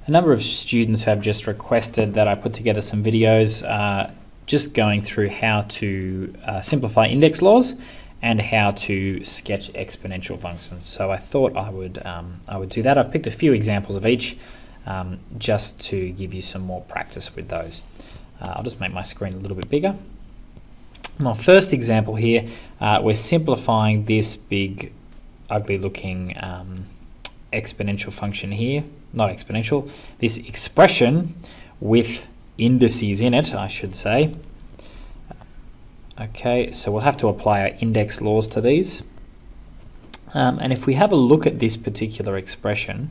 A number of students have just requested that I put together some videos just going through how to simplify index laws and how to sketch exponential functions. So I thought I would do that. I've picked a few examples of each just to give you some more practice with those. I'll just make my screen a little bit bigger. My first example here, we're simplifying this big ugly looking exponential function here, not exponential, this expression with indices in it, I should say. Okay, so we'll have to apply our index laws to these. And if we have a look at this particular expression,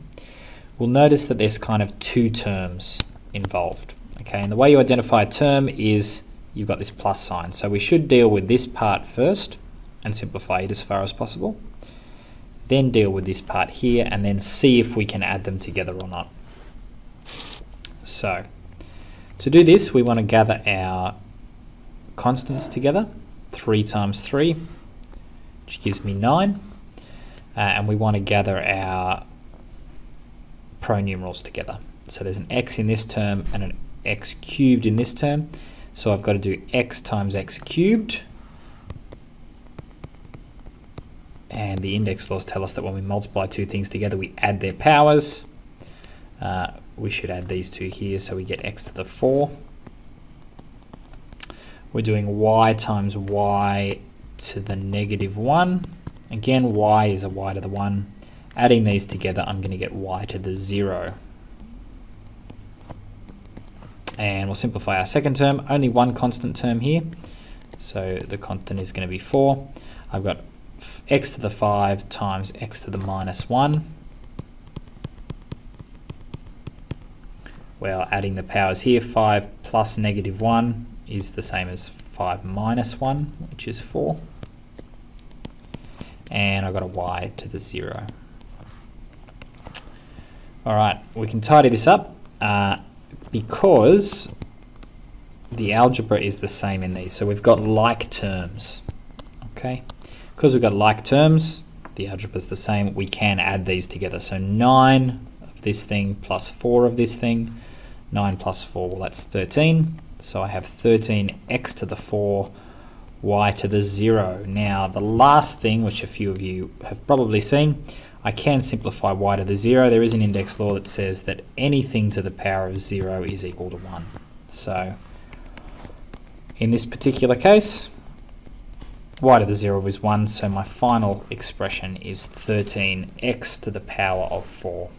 we'll notice that there's kind of two terms involved. Okay, and the way you identify a term is you've got this plus sign. So we should deal with this part first and simplify it as far as possible. Then deal with this part here and then see if we can add them together or not. So to do this, we want to gather our constants together, 3 times 3, which gives me 9. And we want to gather our pronumerals together. So there's an x in this term and an x cubed in this term. So I've got to do x times x cubed. And the index laws tell us that when we multiply two things together, we add their powers. We should add these two here, so we get x to the 4. We're doing y times y to the negative 1. Again, y is a y to the 1. Adding these together, I'm going to get y to the 0. And we'll simplify our second term. Only one constant term here. So the constant is going to be 4. I've got x to the 5 times x to the minus 1. Well, adding the powers here, 5 plus negative 1 is the same as 5 minus 1, which is 4. And I've got a y to the 0. Alright, we can tidy this up because the algebra is the same in these. So we've got like terms. Okay, because we've got like terms, the algebra is the same, we can add these together. So 9 of this thing plus 4 of this thing, 9 plus 4, well that's 13. So I have 13x to the 4, y to the 0. Now the last thing, which a few of you have probably seen, I can simplify y to the 0. There is an index law that says that anything to the power of 0 is equal to 1. So in this particular case, y to the 0 is 1, so my final expression is 13x to the power of 4.